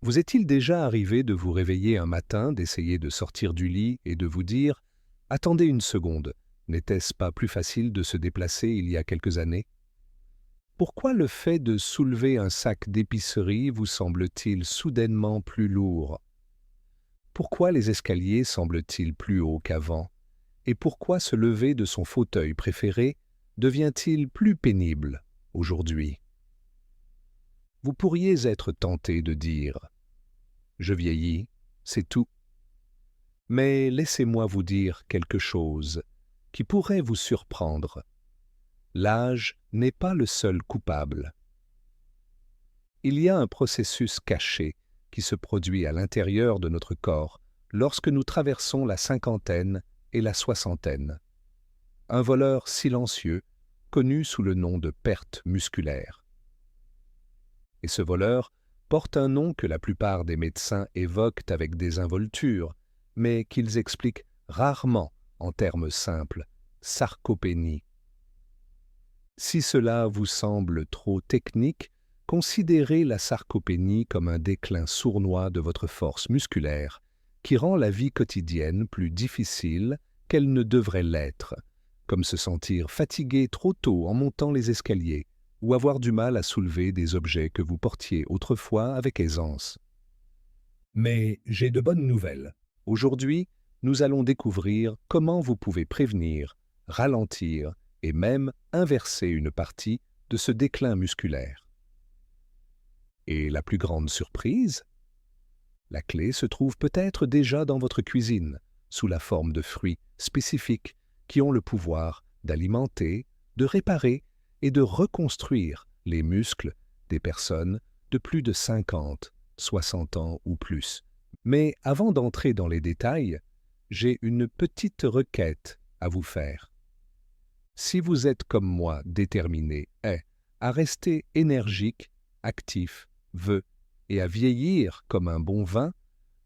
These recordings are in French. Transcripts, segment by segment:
Vous est-il déjà arrivé de vous réveiller un matin, d'essayer de sortir du lit et de vous dire « Attendez une seconde, n'était-ce pas plus facile de se déplacer il y a quelques années ?» Pourquoi le fait de soulever un sac d'épicerie vous semble-t-il soudainement plus lourd? Pourquoi les escaliers semblent-ils plus hauts qu'avant? Et pourquoi se lever de son fauteuil préféré devient-il plus pénible aujourd'hui? Vous pourriez être tenté de dire « Je vieillis, c'est tout ». Mais laissez-moi vous dire quelque chose qui pourrait vous surprendre. L'âge n'est pas le seul coupable. Il y a un processus caché qui se produit à l'intérieur de notre corps lorsque nous traversons la cinquantaine et la soixantaine. Un voleur silencieux, connu sous le nom de perte musculaire. Et ce voleur porte un nom que la plupart des médecins évoquent avec désinvolture, mais qu'ils expliquent rarement en termes simples, sarcopénie. Si cela vous semble trop technique, considérez la sarcopénie comme un déclin sournois de votre force musculaire, qui rend la vie quotidienne plus difficile qu'elle ne devrait l'être, comme se sentir fatigué trop tôt en montant les escaliers, ou avoir du mal à soulever des objets que vous portiez autrefois avec aisance. Mais j'ai de bonnes nouvelles. Aujourd'hui, nous allons découvrir comment vous pouvez prévenir, ralentir et même inverser une partie de ce déclin musculaire. Et la plus grande surprise? La clé se trouve peut-être déjà dans votre cuisine, sous la forme de fruits spécifiques qui ont le pouvoir d'alimenter, de réparer et de reconstruire les muscles des personnes de plus de 50, 60 ans ou plus. Mais avant d'entrer dans les détails, j'ai une petite requête à vous faire. Si vous êtes comme moi déterminé à rester énergique, actif, et à vieillir comme un bon vin,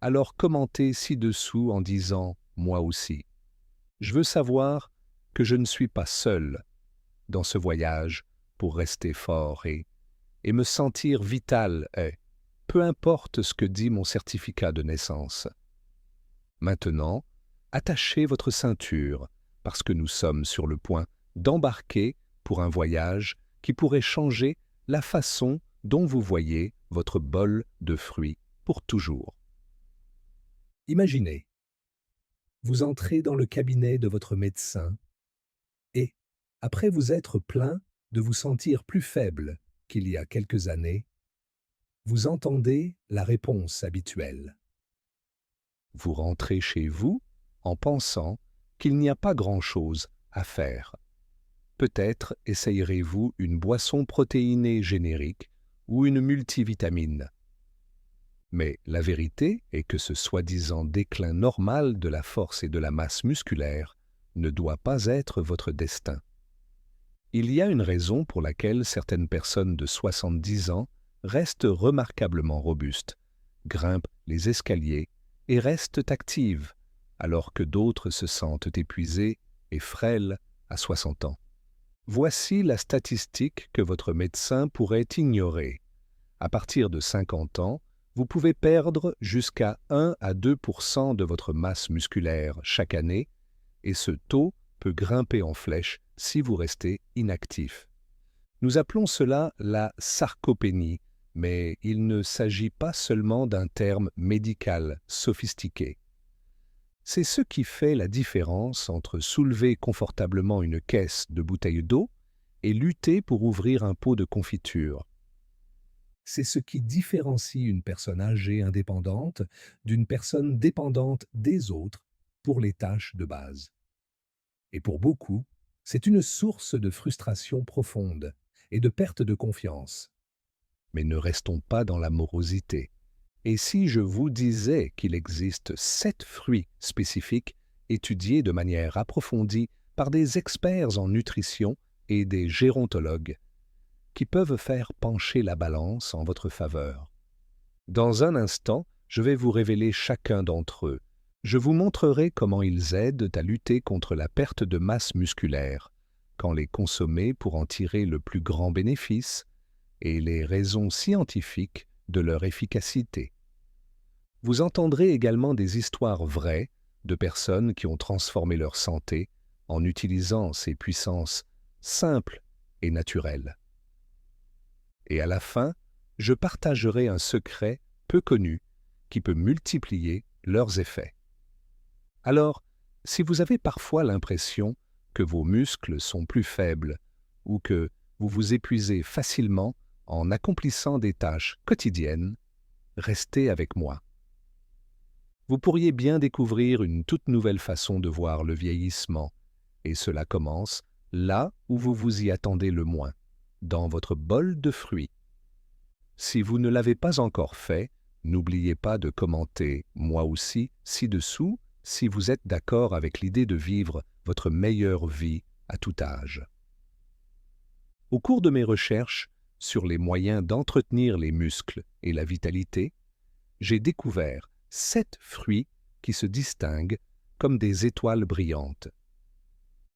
alors commentez ci-dessous en disant « moi aussi ». Je veux savoir que je ne suis pas seul dans ce voyage pour rester fort et me sentir vital, peu importe ce que dit mon certificat de naissance. Maintenant, attachez votre ceinture parce que nous sommes sur le point d'embarquer pour un voyage qui pourrait changer la façon dont vous voyez votre bol de fruits pour toujours. Imaginez, vous entrez dans le cabinet de votre médecin et, après vous être plaint de vous sentir plus faible qu'il y a quelques années, vous entendez la réponse habituelle. Vous rentrez chez vous en pensant qu'il n'y a pas grand-chose à faire. Peut-être essayerez-vous une boisson protéinée générique ou une multivitamine. Mais la vérité est que ce soi-disant déclin normal de la force et de la masse musculaire ne doit pas être votre destin. Il y a une raison pour laquelle certaines personnes de 70 ans restent remarquablement robustes, grimpent les escaliers et restent actives, alors que d'autres se sentent épuisées et frêles à 60 ans. Voici la statistique que votre médecin pourrait ignorer. À partir de 50 ans, vous pouvez perdre jusqu'à 1 à 2% de votre masse musculaire chaque année, et ce taux peut grimper en flèche si vous restez inactif. Nous appelons cela la sarcopénie, mais il ne s'agit pas seulement d'un terme médical sophistiqué. C'est ce qui fait la différence entre soulever confortablement une caisse de bouteilles d'eau et lutter pour ouvrir un pot de confiture. C'est ce qui différencie une personne âgée indépendante d'une personne dépendante des autres pour les tâches de base. Et pour beaucoup, c'est une source de frustration profonde et de perte de confiance. Mais ne restons pas dans la morosité. Et si je vous disais qu'il existe 7 fruits spécifiques étudiés de manière approfondie par des experts en nutrition et des gérontologues, qui peuvent faire pencher la balance en votre faveur. Dans un instant, je vais vous révéler chacun d'entre eux. Je vous montrerai comment ils aident à lutter contre la perte de masse musculaire, quand les consommer pour en tirer le plus grand bénéfice, et les raisons scientifiques de leur efficacité. Vous entendrez également des histoires vraies de personnes qui ont transformé leur santé en utilisant ces puissances simples et naturelles. Et à la fin, je partagerai un secret peu connu qui peut multiplier leurs effets. Alors, si vous avez parfois l'impression que vos muscles sont plus faibles ou que vous vous épuisez facilement en accomplissant des tâches quotidiennes, restez avec moi. Vous pourriez bien découvrir une toute nouvelle façon de voir le vieillissement, et cela commence là où vous vous y attendez le moins, dans votre bol de fruits. Si vous ne l'avez pas encore fait, n'oubliez pas de commenter « moi aussi » ci-dessous si vous êtes d'accord avec l'idée de vivre votre meilleure vie à tout âge. Au cours de mes recherches sur les moyens d'entretenir les muscles et la vitalité, j'ai découvert 7 fruits qui se distinguent comme des étoiles brillantes.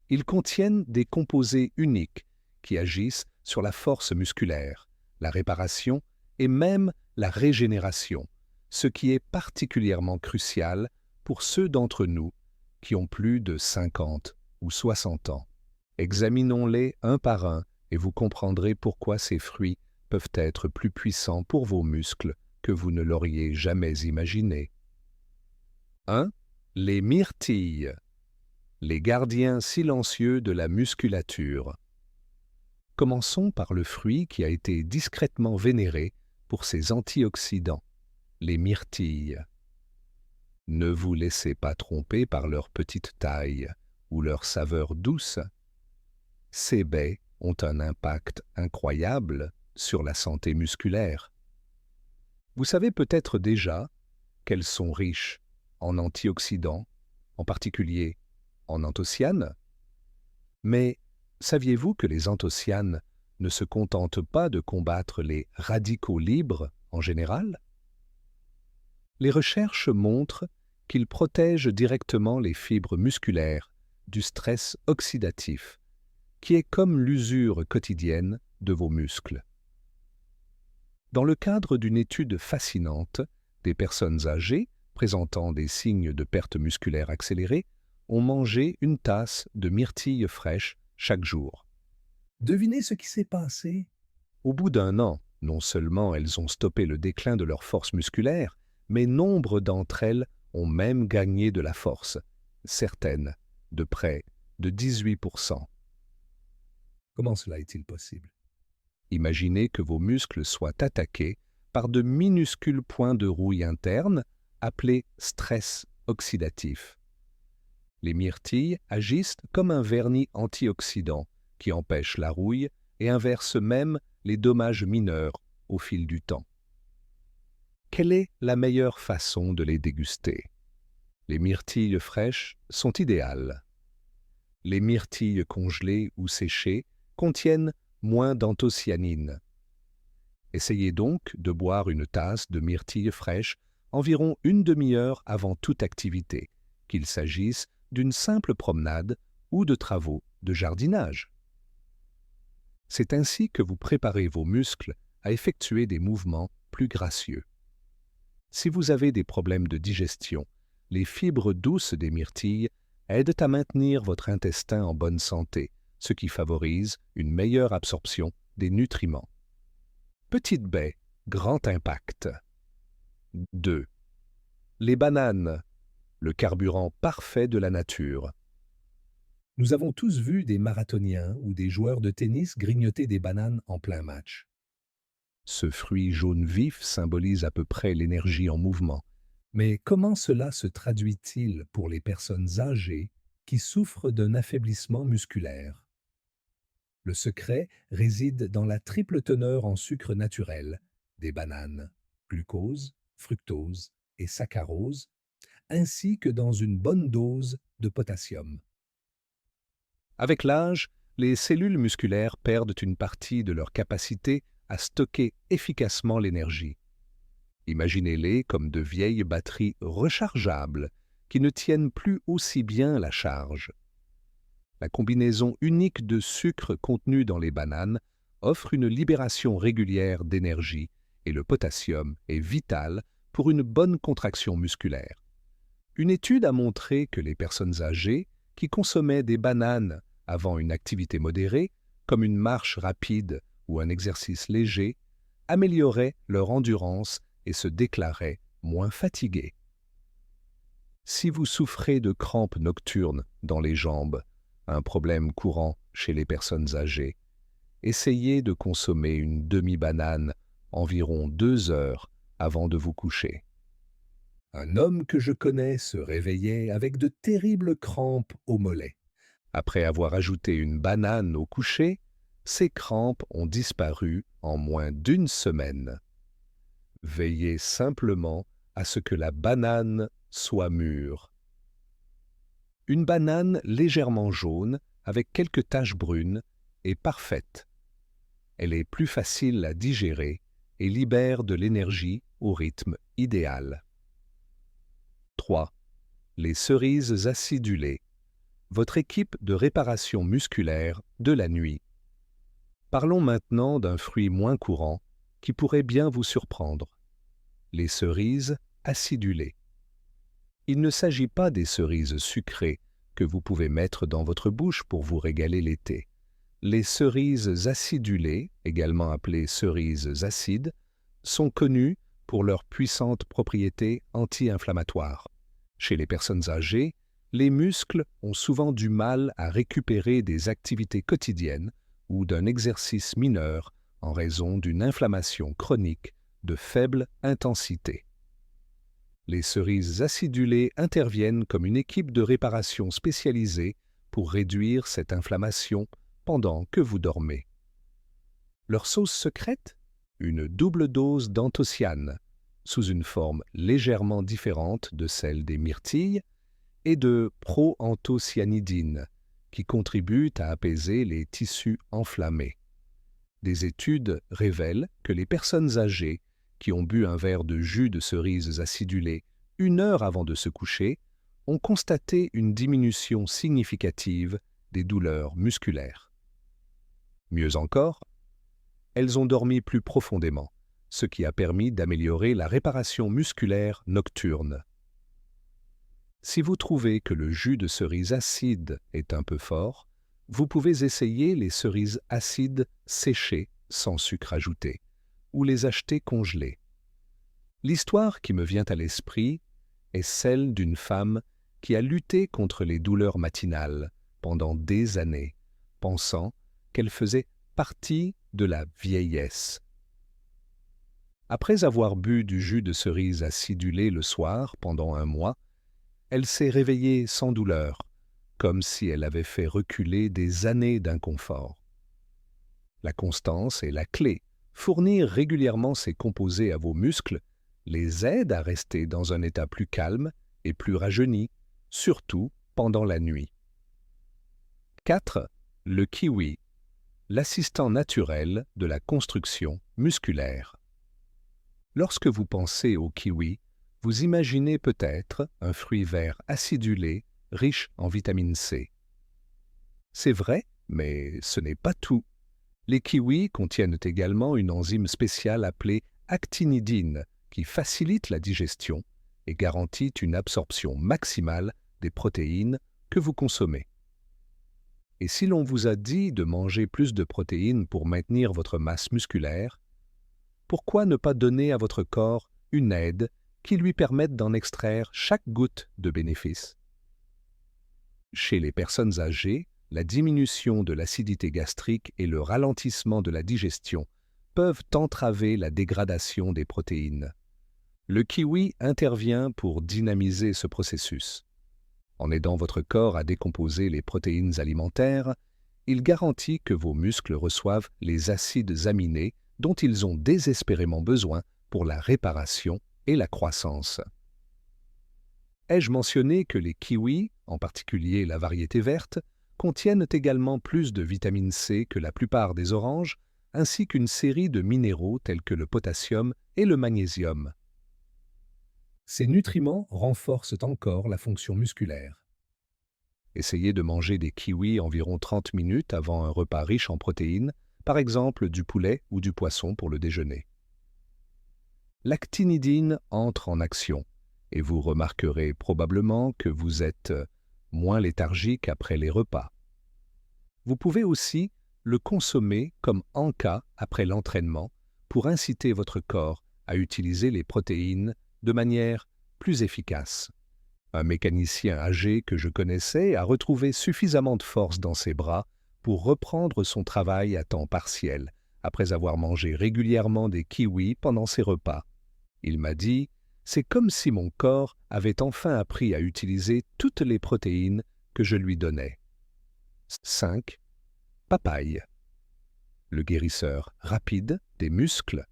Ils contiennent des composés uniques qui agissent sur la force musculaire, la réparation et même la régénération, ce qui est particulièrement crucial pour ceux d'entre nous qui ont plus de 50 ou 60 ans. Examinons-les un par un et vous comprendrez pourquoi ces fruits peuvent être plus puissants pour vos muscles que vous ne l'auriez jamais imaginé. 1. Les myrtilles, les gardiens silencieux de la musculature. Commençons par le fruit qui a été discrètement vénéré pour ses antioxydants, les myrtilles. Ne vous laissez pas tromper par leur petite taille ou leur saveur douce. Ces baies ont un impact incroyable sur la santé musculaire. Vous savez peut-être déjà qu'elles sont riches en antioxydants, en particulier en anthocyanes. Mais saviez-vous que les anthocyanes ne se contentent pas de combattre les radicaux libres en général? Les recherches montrent qu'ils protègent directement les fibres musculaires du stress oxydatif, qui est comme l'usure quotidienne de vos muscles. Dans le cadre d'une étude fascinante, des personnes âgées présentant des signes de perte musculaire accélérée ont mangé une tasse de myrtilles fraîches chaque jour. Devinez ce qui s'est passé? Au bout d'un an, non seulement elles ont stoppé le déclin de leur force musculaire, mais nombre d'entre elles ont même gagné de la force, certaines de près de 18%. Comment cela est-il possible? Imaginez que vos muscles soient attaqués par de minuscules points de rouille internes appelés stress oxydatif. Les myrtilles agissent comme un vernis antioxydant qui empêche la rouille et inverse même les dommages mineurs au fil du temps. Quelle est la meilleure façon de les déguster? Les myrtilles fraîches sont idéales. Les myrtilles congelées ou séchées contiennent moins d'anthocyanine. Essayez donc de boire une tasse de myrtilles fraîches environ une demi-heure avant toute activité, qu'il s'agisse d'une simple promenade ou de travaux de jardinage. C'est ainsi que vous préparez vos muscles à effectuer des mouvements plus gracieux. Si vous avez des problèmes de digestion, les fibres douces des myrtilles aident à maintenir votre intestin en bonne santé, ce qui favorise une meilleure absorption des nutriments. Petite baie, grand impact. 2. Les bananes, le carburant parfait de la nature. Nous avons tous vu des marathoniens ou des joueurs de tennis grignoter des bananes en plein match. Ce fruit jaune vif symbolise à peu près l'énergie en mouvement. Mais comment cela se traduit-il pour les personnes âgées qui souffrent d'un affaiblissement musculaire? Le secret réside dans la triple teneur en sucre naturel des bananes, glucose, fructose et saccharose, ainsi que dans une bonne dose de potassium. Avec l'âge, les cellules musculaires perdent une partie de leur capacité à stocker efficacement l'énergie. Imaginez-les comme de vieilles batteries rechargeables qui ne tiennent plus aussi bien la charge. La combinaison unique de sucre contenu dans les bananes offre une libération régulière d'énergie et le potassium est vital pour une bonne contraction musculaire. Une étude a montré que les personnes âgées qui consommaient des bananes avant une activité modérée, comme une marche rapide ou un exercice léger, amélioraient leur endurance et se déclaraient moins fatiguées. Si vous souffrez de crampes nocturnes dans les jambes, un problème courant chez les personnes âgées, essayez de consommer une demi-banane environ 2 heures avant de vous coucher. Un homme que je connais se réveillait avec de terribles crampes au mollet. Après avoir ajouté une banane au coucher, ces crampes ont disparu en moins d'1 semaine. Veillez simplement à ce que la banane soit mûre. Une banane légèrement jaune, avec quelques taches brunes, est parfaite. Elle est plus facile à digérer et libère de l'énergie au rythme idéal. 3. Les cerises acidulées. Votre équipe de réparation musculaire de la nuit. Parlons maintenant d'un fruit moins courant qui pourrait bien vous surprendre. Les cerises acidulées. Il ne s'agit pas des cerises sucrées que vous pouvez mettre dans votre bouche pour vous régaler l'été. Les cerises acidulées, également appelées cerises acides, sont connues pour leurs puissantes propriétés anti-inflammatoires. Chez les personnes âgées, les muscles ont souvent du mal à récupérer des activités quotidiennes ou d'un exercice mineur en raison d'une inflammation chronique de faible intensité. Les cerises acidulées interviennent comme une équipe de réparation spécialisée pour réduire cette inflammation pendant que vous dormez. Leur sauce secrète? Une double dose d'anthocyane, sous une forme légèrement différente de celle des myrtilles, et de proanthocyanidine, qui contribuent à apaiser les tissus enflammés. Des études révèlent que les personnes âgées qui ont bu un verre de jus de cerises acidulées 1 heure avant de se coucher ont constaté une diminution significative des douleurs musculaires. Mieux encore, elles ont dormi plus profondément, ce qui a permis d'améliorer la réparation musculaire nocturne. Si vous trouvez que le jus de cerise acide est un peu fort, vous pouvez essayer les cerises acides séchées sans sucre ajouté, ou les acheter congelées. L'histoire qui me vient à l'esprit est celle d'une femme qui a lutté contre les douleurs matinales pendant des années, pensant qu'elle faisait partie de la vieillesse. Après avoir bu du jus de cerise acidulé le soir pendant 1 mois, elle s'est réveillée sans douleur, comme si elle avait fait reculer des années d'inconfort. La constance est la clé. Fournir régulièrement ces composés à vos muscles les aide à rester dans un état plus calme et plus rajeuni, surtout pendant la nuit. 4. Le kiwi, l'assistant naturel de la construction musculaire. Lorsque vous pensez au kiwi, vous imaginez peut-être un fruit vert acidulé, riche en vitamine C. C'est vrai, mais ce n'est pas tout. Les kiwis contiennent également une enzyme spéciale appelée actinidine qui facilite la digestion et garantit une absorption maximale des protéines que vous consommez. Et si l'on vous a dit de manger plus de protéines pour maintenir votre masse musculaire, pourquoi ne pas donner à votre corps une aide qui lui permette d'en extraire chaque goutte de bénéfice? Chez les personnes âgées, la diminution de l'acidité gastrique et le ralentissement de la digestion peuvent entraver la dégradation des protéines. Le kiwi intervient pour dynamiser ce processus. En aidant votre corps à décomposer les protéines alimentaires, il garantit que vos muscles reçoivent les acides aminés dont ils ont désespérément besoin pour la réparation et la croissance. Ai-je mentionné que les kiwis, en particulier la variété verte, contiennent également plus de vitamine C que la plupart des oranges, ainsi qu'une série de minéraux tels que le potassium et le magnésium. Ces nutriments renforcent encore la fonction musculaire. Essayez de manger des kiwis environ 30 minutes avant un repas riche en protéines, par exemple du poulet ou du poisson pour le déjeuner. l'actinidine entre en action et vous remarquerez probablement que vous êtes moins léthargique après les repas. Vous pouvez aussi le consommer comme en-cas après l'entraînement pour inciter votre corps à utiliser les protéines de manière plus efficace. Un mécanicien âgé que je connaissais a retrouvé suffisamment de force dans ses bras pour reprendre son travail à temps partiel, après avoir mangé régulièrement des kiwis pendant ses repas. Il m'a dit « C'est comme si mon corps avait enfin appris à utiliser toutes les protéines que je lui donnais. » 5. Papaye. Le guérisseur rapide des muscles.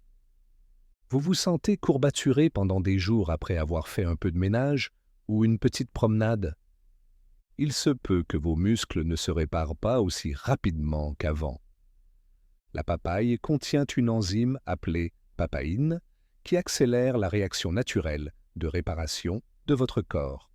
Vous vous sentez courbaturé pendant des jours après avoir fait un peu de ménage ou une petite promenade? Il se peut que vos muscles ne se réparent pas aussi rapidement qu'avant. La papaye contient une enzyme appelée papaïne qui accélère la réaction naturelle de réparation de votre corps.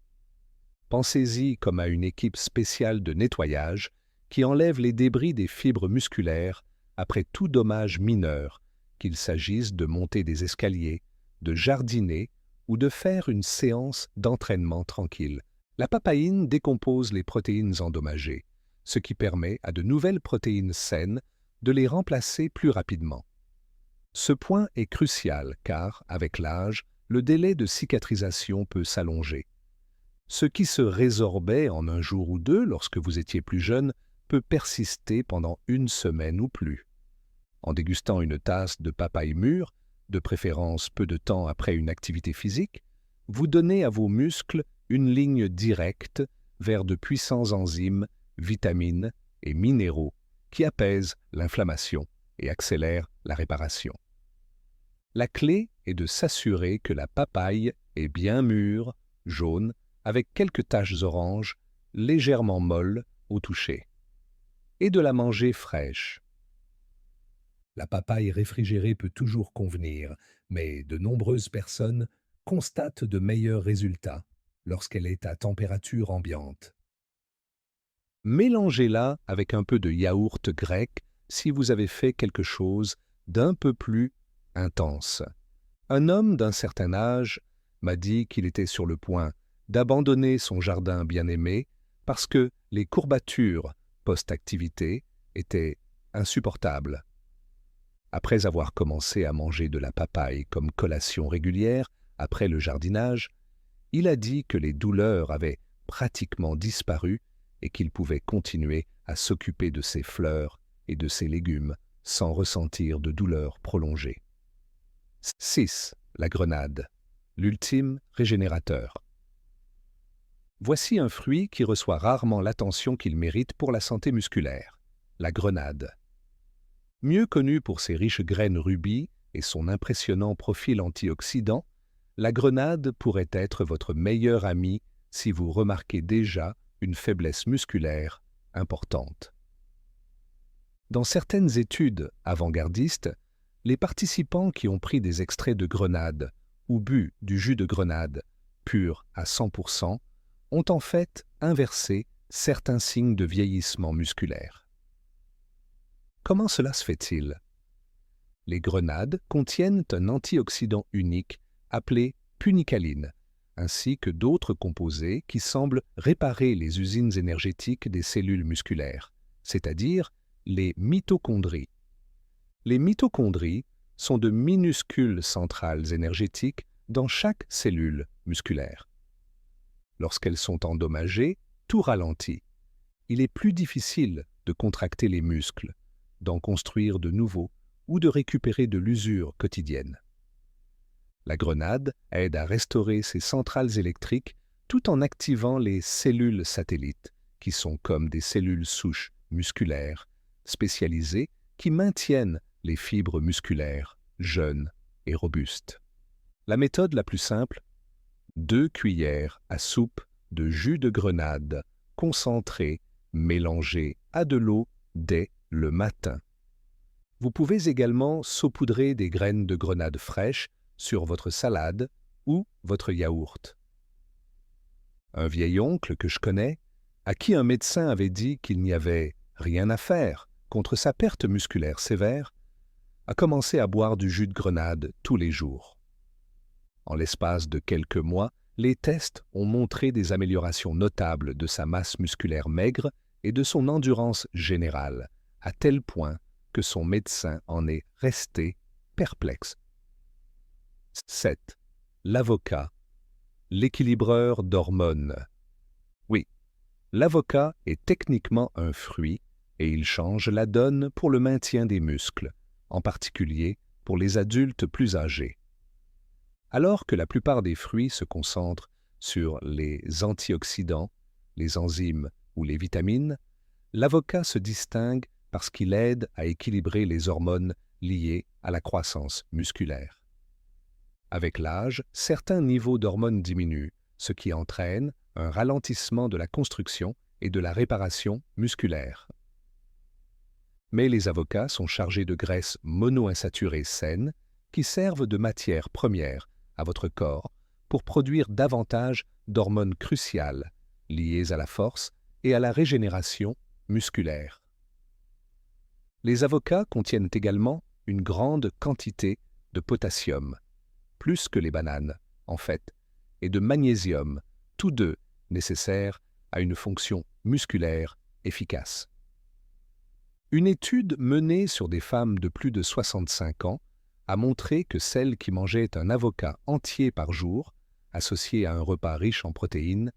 Pensez-y comme à une équipe spéciale de nettoyage qui enlève les débris des fibres musculaires après tout dommage mineur, qu'il s'agisse de monter des escaliers, de jardiner ou de faire une séance d'entraînement tranquille. La papaïne décompose les protéines endommagées, ce qui permet à de nouvelles protéines saines de les remplacer plus rapidement. Ce point est crucial car, avec l'âge, le délai de cicatrisation peut s'allonger. Ce qui se résorbait en un jour ou deux lorsque vous étiez plus jeune peut persister pendant une semaine ou plus. En dégustant une tasse de papaye mûre, de préférence peu de temps après une activité physique, vous donnez à vos muscles une ligne directe vers de puissants enzymes, vitamines et minéraux qui apaisent l'inflammation et accélèrent la réparation. La clé est de s'assurer que la papaye est bien mûre, jaune, avec quelques taches oranges, légèrement molles au toucher, et de la manger fraîche. La papaye réfrigérée peut toujours convenir, mais de nombreuses personnes constatent de meilleurs résultats lorsqu'elle est à température ambiante. Mélangez-la avec un peu de yaourt grec si vous avez fait quelque chose d'un peu plus intense. Un homme d'un certain âge m'a dit qu'il était sur le point d'abandonner son jardin bien-aimé parce que les courbatures post-activité étaient insupportables. Après avoir commencé à manger de la papaye comme collation régulière après le jardinage, il a dit que les douleurs avaient pratiquement disparu et qu'il pouvait continuer à s'occuper de ses fleurs et de ses légumes sans ressentir de douleurs prolongées. 6. La grenade, l'ultime régénérateur. Voici un fruit qui reçoit rarement l'attention qu'il mérite pour la santé musculaire, la grenade. Mieux connue pour ses riches graines rubis et son impressionnant profil antioxydant, la grenade pourrait être votre meilleur ami si vous remarquez déjà une faiblesse musculaire importante. Dans certaines études avant-gardistes, les participants qui ont pris des extraits de grenade ou bu du jus de grenade pur à 100% ont en fait inversé certains signes de vieillissement musculaire. Comment cela se fait-il? Les grenades contiennent un antioxydant unique appelé punicaline, ainsi que d'autres composés qui semblent réparer les usines énergétiques des cellules musculaires, c'est-à-dire les mitochondries. Les mitochondries sont de minuscules centrales énergétiques dans chaque cellule musculaire. Lorsqu'elles sont endommagées, tout ralentit. Il est plus difficile de contracter les muscles, d'en construire de nouveaux ou de récupérer de l'usure quotidienne. La grenade aide à restaurer ces centrales électriques tout en activant les cellules satellites, qui sont comme des cellules souches musculaires spécialisées qui maintiennent les fibres musculaires jeunes et robustes. La méthode la plus simple: 2 cuillères à soupe de jus de grenade concentré mélangé à de l'eau dès le matin. Vous pouvez également saupoudrer des graines de grenade fraîches sur votre salade ou votre yaourt. Un vieil oncle que je connais, à qui un médecin avait dit qu'il n'y avait rien à faire contre sa perte musculaire sévère, a commencé à boire du jus de grenade tous les jours. En l'espace de quelques mois, les tests ont montré des améliorations notables de sa masse musculaire maigre et de son endurance générale, à tel point que son médecin en est resté perplexe. 7. L'avocat, l'équilibreur d'hormones. Oui, l'avocat est techniquement un fruit et il change la donne pour le maintien des muscles, en particulier pour les adultes plus âgés. Alors que la plupart des fruits se concentrent sur les antioxydants, les enzymes ou les vitamines, l'avocat se distingue parce qu'il aide à équilibrer les hormones liées à la croissance musculaire. Avec l'âge, certains niveaux d'hormones diminuent, ce qui entraîne un ralentissement de la construction et de la réparation musculaire. Mais les avocats sont chargés de graisses monoinsaturées saines qui servent de matière première à votre corps pour produire davantage d'hormones cruciales liées à la force et à la régénération musculaire. Les avocats contiennent également une grande quantité de potassium, plus que les bananes, en fait, et de magnésium, tous deux nécessaires à une fonction musculaire efficace. Une étude menée sur des femmes de plus de 65 ans a montré que celles qui mangeaient un avocat entier par jour, associé à un repas riche en protéines,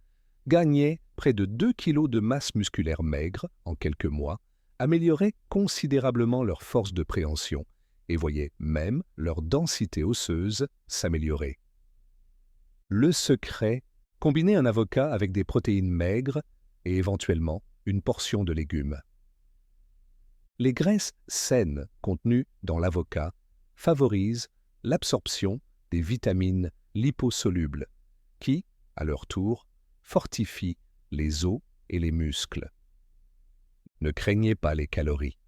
gagnaient près de 2 kg de masse musculaire maigre en quelques mois, amélioraient considérablement leur force de préhension et voyaient même leur densité osseuse s'améliorer. Le secret, combiner un avocat avec des protéines maigres et éventuellement une portion de légumes. Les graisses saines contenues dans l'avocat favorisent l'absorption des vitamines liposolubles qui, à leur tour, fortifient les os et les muscles. Ne craignez pas les calories.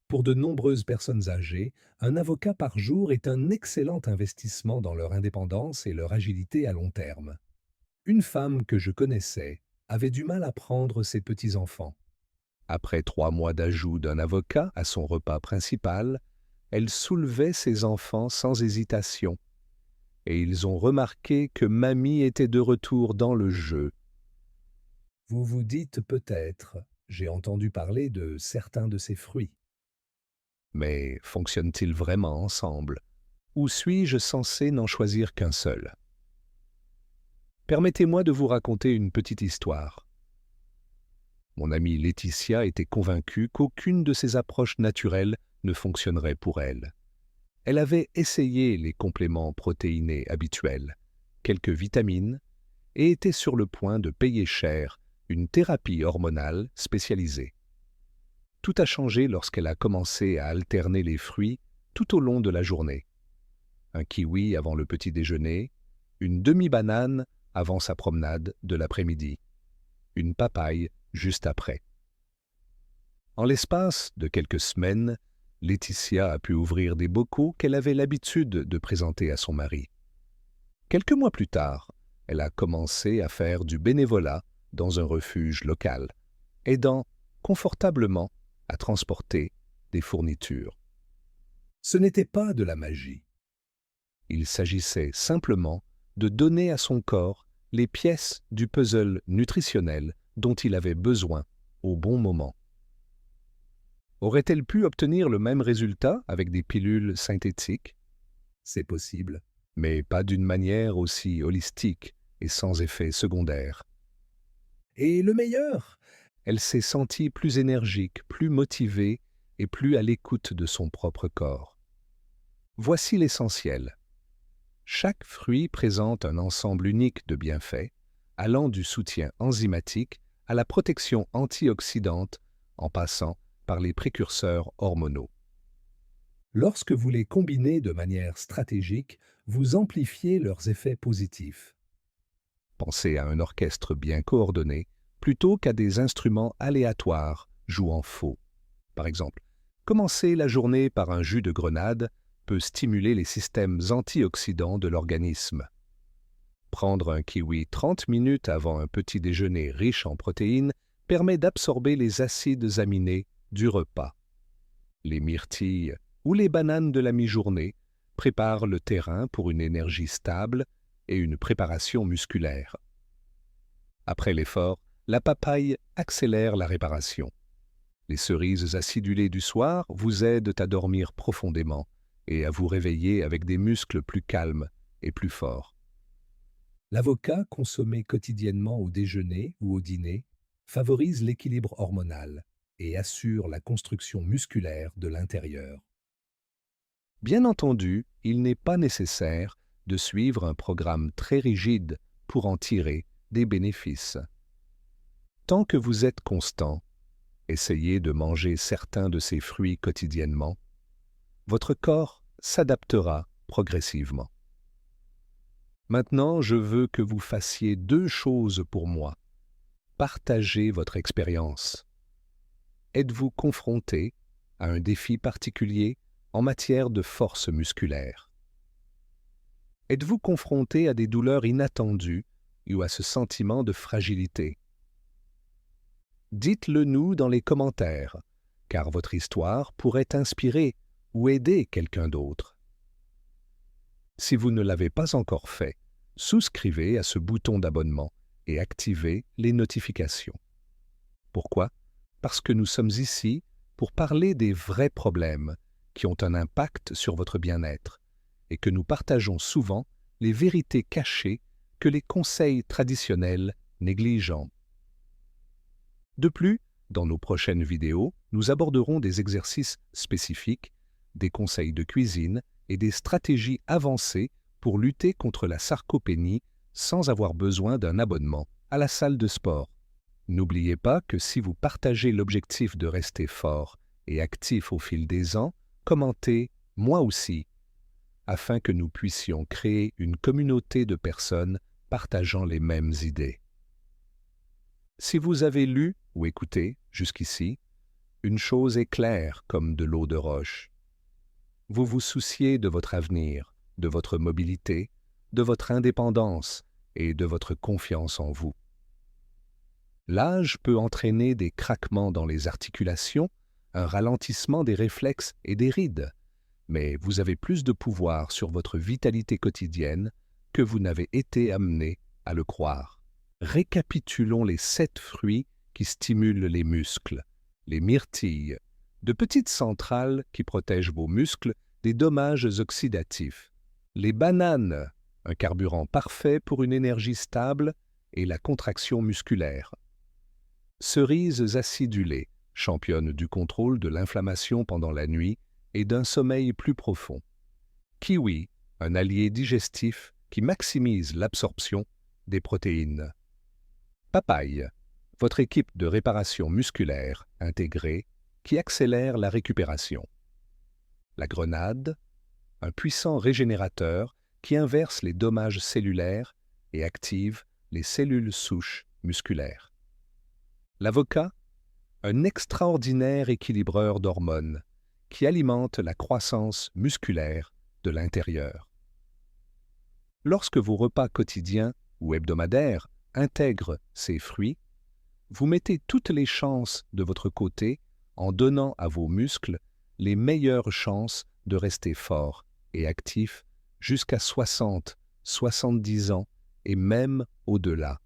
Pour de nombreuses personnes âgées, un avocat par jour est un excellent investissement dans leur indépendance et leur agilité à long terme. Une femme que je connaissais avait du mal à prendre ses petits-enfants. Après 3 mois d'ajout d'un avocat à son repas principal, elle soulevait ses enfants sans hésitation. Et ils ont remarqué que mamie était de retour dans le jeu. Vous vous dites peut-être, j'ai entendu parler de certains de ces fruits. Mais fonctionnent-ils vraiment ensemble? Ou suis-je censé n'en choisir qu'un seul? Permettez-moi de vous raconter une petite histoire. Mon amie Laetitia était convaincue qu'aucune de ces approches naturelles ne fonctionnerait pour elle. Elle avait essayé les compléments protéinés habituels, quelques vitamines, et était sur le point de payer cher une thérapie hormonale spécialisée. Tout a changé lorsqu'elle a commencé à alterner les fruits tout au long de la journée. Un kiwi avant le petit déjeuner, une demi-banane avant sa promenade de l'après-midi, une papaye juste après. En l'espace de quelques semaines, Laetitia a pu ouvrir des bocaux qu'elle avait l'habitude de présenter à son mari. Quelques mois plus tard, elle a commencé à faire du bénévolat dans un refuge local, aidant confortablement à transporter des fournitures. Ce n'était pas de la magie. Il s'agissait simplement de donner à son corps les pièces du puzzle nutritionnel dont il avait besoin au bon moment. Aurait-elle pu obtenir le même résultat avec des pilules synthétiques? C'est possible, mais pas d'une manière aussi holistique et sans effet secondaire. Et le meilleur, elle s'est sentie plus énergique, plus motivée et plus à l'écoute de son propre corps. Voici l'essentiel. Chaque fruit présente un ensemble unique de bienfaits, allant du soutien enzymatique à la protection antioxydante en passant par les précurseurs hormonaux. Lorsque vous les combinez de manière stratégique, vous amplifiez leurs effets positifs. Pensez à un orchestre bien coordonné plutôt qu'à des instruments aléatoires jouant faux. Par exemple, commencer la journée par un jus de grenade peut stimuler les systèmes antioxydants de l'organisme. Prendre un kiwi 30 minutes avant un petit déjeuner riche en protéines permet d'absorber les acides aminés du repas. Les myrtilles ou les bananes de la mi-journée prépare le terrain pour une énergie stable et une préparation musculaire. Après l'effort, la papaye accélère la réparation. Les cerises acidulées du soir vous aident à dormir profondément et à vous réveiller avec des muscles plus calmes et plus forts. L'avocat, consommé quotidiennement au déjeuner ou au dîner, favorise l'équilibre hormonal et assure la construction musculaire de l'intérieur. Bien entendu, il n'est pas nécessaire de suivre un programme très rigide pour en tirer des bénéfices. Tant que vous êtes constant, essayez de manger certains de ces fruits quotidiennement. Votre corps s'adaptera progressivement. Maintenant, je veux que vous fassiez 2 choses pour moi. Partagez votre expérience. Êtes-vous confronté à un défi particulier en matière de force musculaire? Êtes-vous confronté à des douleurs inattendues ou à ce sentiment de fragilité? Dites-le nous dans les commentaires, car votre histoire pourrait inspirer ou aider quelqu'un d'autre. Si vous ne l'avez pas encore fait, souscrivez à ce bouton d'abonnement et activez les notifications. Pourquoi? Parce que nous sommes ici pour parler des vrais problèmes qui ont un impact sur votre bien-être et que nous partageons souvent les vérités cachées que les conseils traditionnels négligent. De plus, dans nos prochaines vidéos, nous aborderons des exercices spécifiques, des conseils de cuisine et des stratégies avancées pour lutter contre la sarcopénie sans avoir besoin d'un abonnement à la salle de sport. N'oubliez pas que si vous partagez l'objectif de rester fort et actif au fil des ans, commentez « Moi aussi » afin que nous puissions créer une communauté de personnes partageant les mêmes idées. Si vous avez lu ou écouté jusqu'ici, une chose est claire comme de l'eau de roche. Vous vous souciez de votre avenir, de votre mobilité, de votre indépendance et de votre confiance en vous. L'âge peut entraîner des craquements dans les articulations, un ralentissement des réflexes et des rides, mais vous avez plus de pouvoir sur votre vitalité quotidienne que vous n'avez été amené à le croire. Récapitulons les 7 fruits qui stimulent les muscles, les myrtilles, de petites centrales qui protègent vos muscles des dommages oxydatifs, les bananes, un carburant parfait pour une énergie stable et la contraction musculaire, cerises acidulées, championnes du contrôle de l'inflammation pendant la nuit et d'un sommeil plus profond, kiwi, un allié digestif qui maximise l'absorption des protéines, papaye, votre équipe de réparation musculaire intégrée qui accélère la récupération. La grenade, un puissant régénérateur qui inverse les dommages cellulaires et active les cellules souches musculaires. L'avocat, un extraordinaire équilibreur d'hormones qui alimente la croissance musculaire de l'intérieur. Lorsque vos repas quotidiens ou hebdomadaires intègrent ces fruits, vous mettez toutes les chances de votre côté en donnant à vos muscles les meilleures chances de rester forts et actifs jusqu'à 60, 70 ans et même au-delà.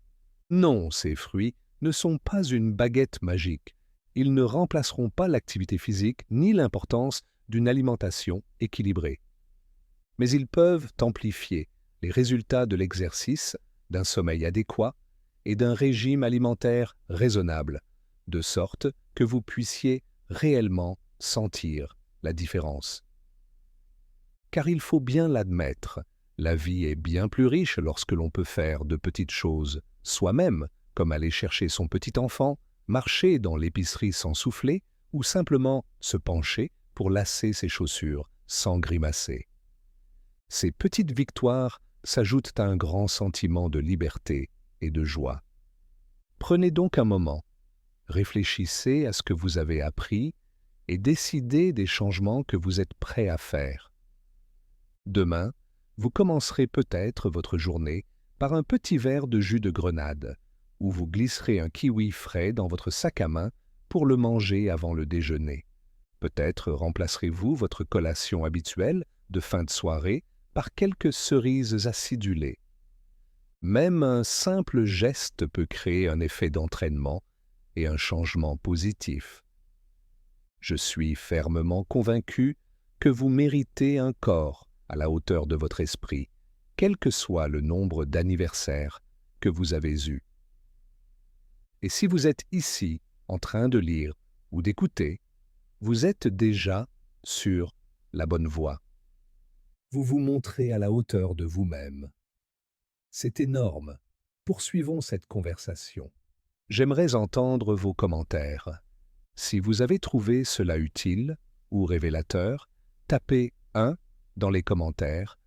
Non, ces fruits ne sont pas une baguette magique. Ils ne remplaceront pas l'activité physique ni l'importance d'une alimentation équilibrée. Mais ils peuvent amplifier les résultats de l'exercice, d'un sommeil adéquat et d'un régime alimentaire raisonnable, de sorte que vous puissiez réellement sentir la différence. Car il faut bien l'admettre, la vie est bien plus riche lorsque l'on peut faire de petites choses soi-même, comme aller chercher son petit enfant, marcher dans l'épicerie sans souffler ou simplement se pencher pour lasser ses chaussures sans grimacer. Ces petites victoires s'ajoutent à un grand sentiment de liberté et de joie. Prenez donc un moment, réfléchissez à ce que vous avez appris et décidez des changements que vous êtes prêt à faire. Demain, vous commencerez peut-être votre journée par un petit verre de jus de grenade, ou vous glisserez un kiwi frais dans votre sac à main pour le manger avant le déjeuner. Peut-être remplacerez-vous votre collation habituelle de fin de soirée par quelques cerises acidulées. Même un simple geste peut créer un effet d'entraînement et un changement positif. Je suis fermement convaincu que vous méritez un corps à la hauteur de votre esprit, quel que soit le nombre d'anniversaires que vous avez eus. Et si vous êtes ici, en train de lire ou d'écouter, vous êtes déjà sur la bonne voie. Vous vous montrez à la hauteur de vous-même. C'est énorme. Poursuivons cette conversation. J'aimerais entendre vos commentaires. Si vous avez trouvé cela utile ou révélateur, tapez 1 dans les commentaires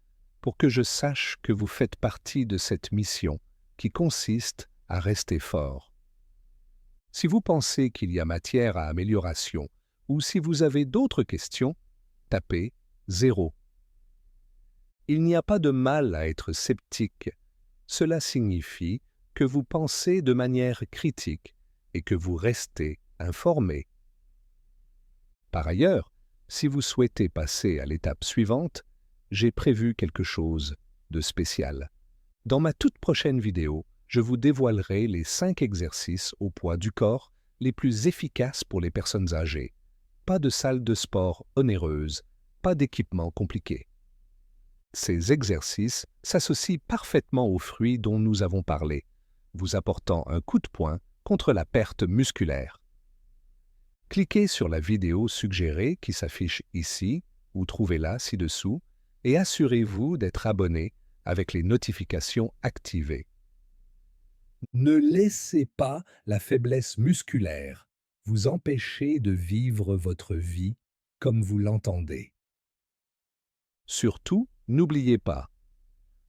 pour que je sache que vous faites partie de cette mission qui consiste à rester fort. Si vous pensez qu'il y a matière à amélioration ou si vous avez d'autres questions, tapez 0. Il n'y a pas de mal à être sceptique. Cela signifie que vous pensez de manière critique et que vous restez informé. Par ailleurs, si vous souhaitez passer à l'étape suivante, j'ai prévu quelque chose de spécial. Dans ma toute prochaine vidéo, je vous dévoilerai les 5 exercices au poids du corps les plus efficaces pour les personnes âgées. Pas de salle de sport onéreuse, pas d'équipement compliqué. Ces exercices s'associent parfaitement aux fruits dont nous avons parlé, vous apportant un coup de poing contre la perte musculaire. Cliquez sur la vidéo suggérée qui s'affiche ici ou trouvez-la ci-dessous et assurez-vous d'être abonné avec les notifications activées. Ne laissez pas la faiblesse musculaire vous empêcher de vivre votre vie comme vous l'entendez. Surtout, n'oubliez pas,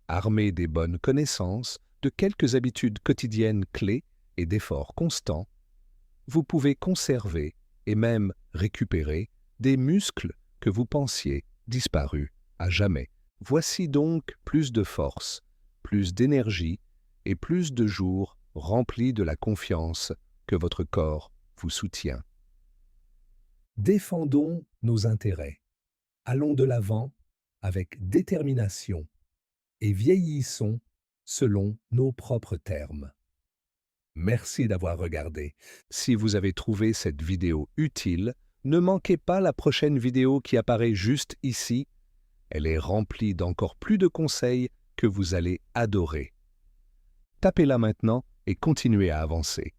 armé des bonnes connaissances, de quelques habitudes quotidiennes clés et d'efforts constants, vous pouvez conserver et même récupérer des muscles que vous pensiez disparus à jamais. Voici donc plus de force, plus d'énergie et plus de jours remplis de la confiance que votre corps vous soutient. Défendons nos intérêts. Allons de l'avant avec détermination et vieillissons selon nos propres termes. Merci d'avoir regardé. Si vous avez trouvé cette vidéo utile, ne manquez pas la prochaine vidéo qui apparaît juste ici. Elle est remplie d'encore plus de conseils que vous allez adorer. Tapez-la maintenant et continuez à avancer.